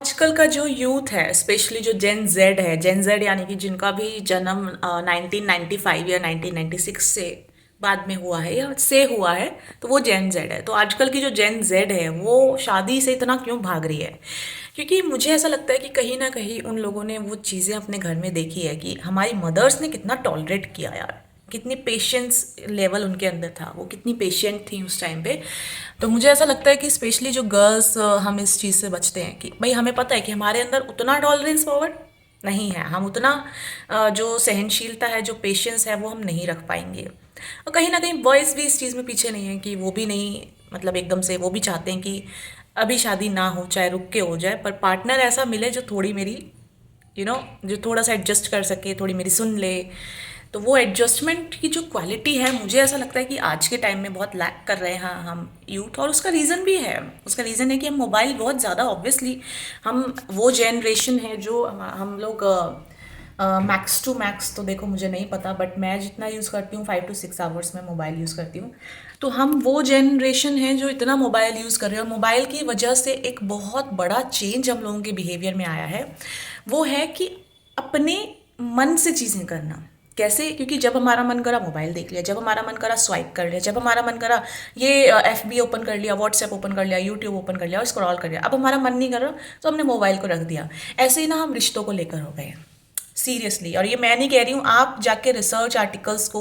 आजकल का जो यूथ है, स्पेशली जो जेन जेड है, जेन जेड यानी कि जिनका भी जन्म 1995 या 1996 से बाद में हुआ है या से हुआ है, तो वो जेन जेड है। तो आजकल की जो जेन जेड है वो शादी से इतना क्यों भाग रही है? क्योंकि मुझे ऐसा लगता है कि कहीं ना कहीं उन लोगों ने वो चीज़ें अपने घर में देखी है कि हमारी मदर्स ने कितना टॉलरेट किया यार, कितनी पेशेंस लेवल उनके अंदर था, वो कितनी पेशेंट थी उस टाइम पे। तो मुझे ऐसा लगता है कि स्पेशली जो गर्ल्स, हम इस चीज़ से बचते हैं कि भाई हमें पता है कि हमारे अंदर उतना टॉलरेंस पावर नहीं है, हम उतना जो सहनशीलता है, जो पेशेंस है, वो हम नहीं रख पाएंगे। और कहीं ना कहीं बॉयज़ भी इस चीज़ में पीछे नहीं है कि वो भी नहीं, मतलब एकदम से वो भी चाहते हैं कि अभी शादी ना हो, चाहे रुक के हो जाए, पर पार्टनर ऐसा मिले जो थोड़ी मेरी जो थोड़ा सा एडजस्ट कर सके, थोड़ी मेरी सुन ले। तो वो एडजस्टमेंट की जो क्वालिटी है, मुझे ऐसा लगता है कि आज के टाइम में बहुत लैक कर रहे हैं हम यूथ। और उसका रीज़न भी है, उसका रीज़न है कि हम मोबाइल बहुत ज़्यादा, ऑब्वियसली हम वो जनरेशन है जो हम लोग मैक्स टू मैक्स तो देखो मुझे नहीं पता, बट मैं जितना यूज़ करती हूँ 5 to 6 आवर्स में मोबाइल यूज़ करती हूँ। तो हम वो जनरेशन है जो इतना मोबाइल यूज़ कर रहे हैं, और मोबाइल की वजह से एक बहुत बड़ा चेंज हम लोगों के बिहेवियर में आया है। वो है कि अपने मन से चीज़ें करना। कैसे? क्योंकि जब हमारा मन करा मोबाइल देख लिया, जब हमारा मन करा स्वाइप कर लिया, जब हमारा मन करा ये FB ओपन कर लिया, व्हाट्सएप ओपन कर लिया, यूट्यूब ओपन कर लिया और स्क्रॉल कर लिया। अब हमारा मन नहीं कर रहा तो हमने मोबाइल को रख दिया। ऐसे ही ना हम रिश्तों को लेकर हो गए सीरियसली। और ये मैं नहीं कह रही हूँ, आप जाके रिसर्च आर्टिकल्स को,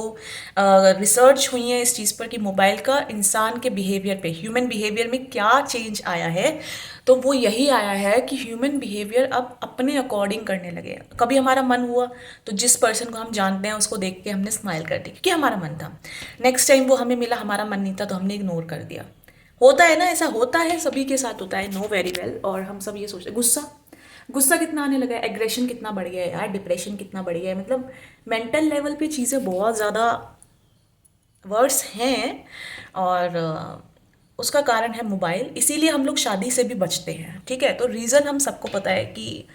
रिसर्च हुई है इस चीज़ पर कि मोबाइल का इंसान के बिहेवियर पे, ह्यूमन बिहेवियर में क्या चेंज आया है। तो वो यही आया है कि ह्यूमन बिहेवियर अब अपने अकॉर्डिंग करने लगे। कभी हमारा मन हुआ तो जिस पर्सन को हम जानते हैं उसको देख के हमने स्माइल कर दी क्योंकि हमारा मन था। नेक्स्ट टाइम वो हमें मिला, हमारा मन नहीं था तो हमने इग्नोर कर दिया। होता है ना, ऐसा होता है, सभी के साथ होता है, नो वेरी वेल। और हम सब ये सोचते हैं, गुस्सा गुस्सा कितना आने लगा है, एग्रेशन कितना बढ़ गया है यार, डिप्रेशन कितना बढ़ गया है, मतलब मेंटल लेवल पे चीज़ें बहुत ज़्यादा वर्स हैं। और उसका कारण है मोबाइल। इसीलिए हम लोग शादी से भी बचते हैं, ठीक है? तो रीज़न हम सबको पता है कि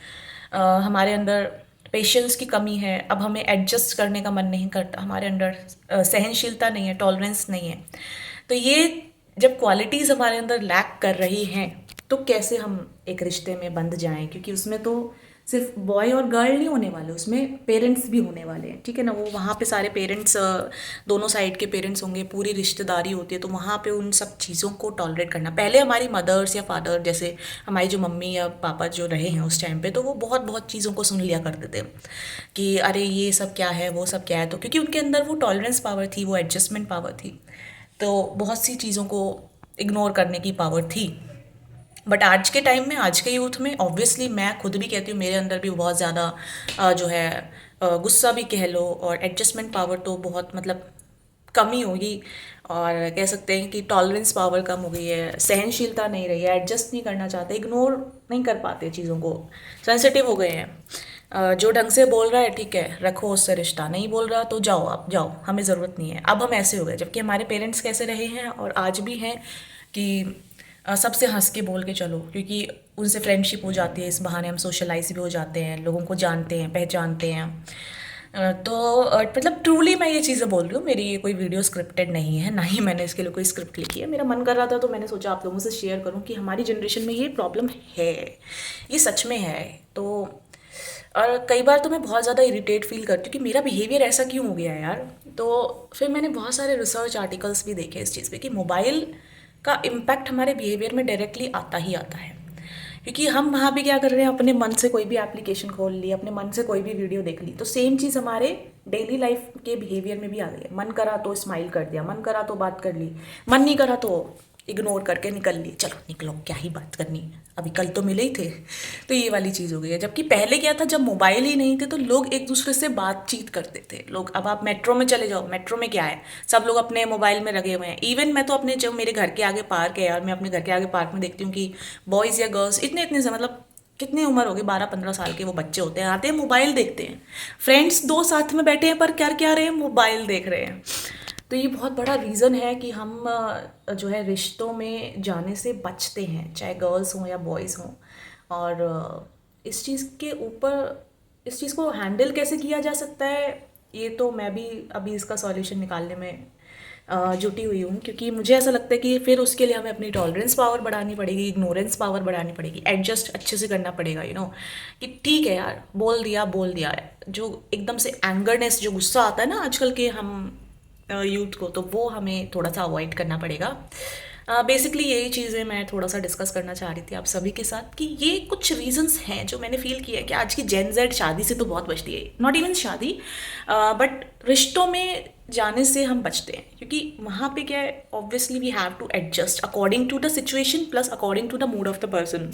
हमारे अंदर पेशेंस की कमी है, अब हमें एडजस्ट करने का मन नहीं करता, हमारे अंदर सहनशीलता नहीं है, टॉलरेंस नहीं है। तो ये जब क्वालिटीज़ हमारे अंदर लैक कर रही हैं, तो कैसे हम एक रिश्ते में बंध जाएं? क्योंकि उसमें तो सिर्फ बॉय और गर्ल नहीं होने वाले, उसमें पेरेंट्स भी होने वाले हैं, ठीक है ना? वो वहाँ पे सारे पेरेंट्स, दोनों साइड के पेरेंट्स होंगे, पूरी रिश्तेदारी होती है, तो वहाँ पे उन सब चीज़ों को टॉलरेट करना। पहले हमारी मदर्स या फादर, जैसे हमारी जो मम्मी या पापा जो रहे हैं उस टाइम पे, तो वो बहुत बहुत चीज़ों को सुन लिया करते थे कि अरे ये सब क्या है, वो सब क्या है। तो क्योंकि उनके अंदर वो टॉलरेंस पावर थी, वो एडजस्टमेंट पावर थी, तो बहुत सी चीज़ों को इग्नोर करने की पावर थी। बट आज के टाइम में, आज के यूथ में, ऑब्वियसली मैं खुद भी कहती हूँ मेरे अंदर भी बहुत ज़्यादा जो है गुस्सा भी कह लो, और एडजस्टमेंट पावर तो बहुत, मतलब कमी होगी। और कह सकते हैं कि टॉलरेंस पावर कम हो गई है, सहनशीलता नहीं रही है, एडजस्ट नहीं करना चाहते, इग्नोर नहीं कर पाते चीज़ों को, सेंसिटिव हो गए हैं। जो ढंग से बोल रहा है ठीक है, रखो उससे रिश्ता, नहीं बोल रहा तो जाओ, आप जाओ, हमें ज़रूरत नहीं है। अब हम ऐसे हो गए, जबकि हमारे पेरेंट्स कैसे रहे हैं और आज भी हैं कि सबसे हंस के बोल के चलो, क्योंकि उनसे फ्रेंडशिप हो जाती है, इस बहाने हम सोशलाइज भी हो जाते हैं, लोगों को जानते हैं, पहचानते हैं। तो मतलब ट्रूली मैं ये चीज़ें बोल रही हूँ, मेरी ये कोई वीडियो स्क्रिप्टेड नहीं है, ना ही मैंने इसके लिए कोई स्क्रिप्ट लिखी है। मेरा मन कर रहा था तो मैंने सोचा आप लोगों से शेयर करूँ कि हमारी जनरेशन में ये प्रॉब्लम है, ये सच में है। तो और कई बार तो मैं बहुत ज़्यादा इरिटेट फील करती हूँ कि मेरा बिहेवियर ऐसा क्यों हो गया है यार। तो फिर मैंने बहुत सारे रिसर्च आर्टिकल्स भी देखे इस चीज़ पे कि मोबाइल का इम्पैक्ट हमारे बिहेवियर में डायरेक्टली आता ही आता है। क्योंकि हम वहाँ पे क्या कर रहे हैं, अपने मन से कोई भी एप्लीकेशन खोल ली, अपने मन से कोई भी वीडियो देख ली, तो सेम चीज़ हमारे डेली लाइफ के बिहेवियर में भी आ गई है। मन करा तो स्माइल कर दिया, मन करा तो बात कर ली, मन नहीं करा तो इग्नोर करके निकल ली, चलो निकलो क्या ही बात करनी, अभी कल तो मिले ही थे। तो ये वाली चीज़ हो गई है। जबकि पहले क्या था, जब मोबाइल ही नहीं थे तो लोग एक दूसरे से बातचीत करते थे लोग। अब आप मेट्रो में चले जाओ, मेट्रो में क्या है, सब लोग अपने मोबाइल में लगे हुए हैं। इवन मैं तो अपने, जब मेरे घर के आगे पार्क है यार, मैं अपने घर के आगे पार्क में देखती हूँ कि बॉयज़ या गर्ल्स इतने इतने से, मतलब कितनी उम्र होगी, 12-15 साल के वो बच्चे होते हैं, आते हैं मोबाइल देखते हैं। फ्रेंड्स दो साथ में बैठे हैं पर क्या क्या रहे हैं, मोबाइल देख रहे हैं। तो ये बहुत बड़ा रीज़न है कि हम जो है रिश्तों में जाने से बचते हैं, चाहे गर्ल्स हों या बॉयज़ हों। और इस चीज़ के ऊपर, इस चीज़ को हैंडल कैसे किया जा सकता है, ये तो मैं भी अभी इसका सॉल्यूशन निकालने में जुटी हुई हूँ, क्योंकि मुझे ऐसा लगता है कि फिर उसके लिए हमें अपनी टॉलरेंस पावर बढ़ानी पड़ेगी, इग्नोरेंस पावर बढ़ानी पड़ेगी, एडजस्ट अच्छे से करना पड़ेगा, कि ठीक है यार, बोल दिया है। जो एकदम से एंगरनेस, जो गुस्सा आता है ना आजकल के हम यूथ को, तो वो हमें थोड़ा सा अवॉइड करना पड़ेगा। बेसिकली यही चीज़ें मैं थोड़ा सा डिस्कस करना चाह रही थी आप सभी के साथ, कि ये कुछ रीजंस हैं जो मैंने फील किया है कि आज की जेन जेड शादी से तो बहुत बचती है, नॉट इवन शादी, बट रिश्तों में जाने से हम बचते हैं, क्योंकि वहाँ पे क्या है, obviously we have to adjust according to the situation plus according to the mood of the person.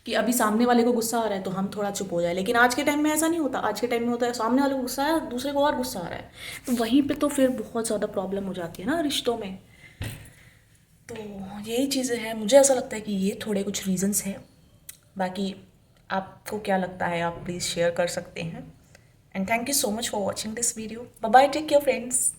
कि अभी सामने वाले को गुस्सा आ रहा है तो हम थोड़ा चुप हो जाए, लेकिन आज के टाइम में ऐसा नहीं होता। आज के टाइम में होता है सामने वाले को गुस्सा है, दूसरे को और गुस्सा आ रहा है, तो वहीं पे तो फिर बहुत ज़्यादा प्रॉब्लम हो जाती है ना रिश्तों में। तो यही चीज़ें हैं, मुझे ऐसा लगता है कि ये थोड़े कुछ रीजंस हैं। बाकी आपको क्या लगता है, आप प्लीज़ शेयर कर सकते हैं। And thank you so much for watching this video. Bye bye, take care friends.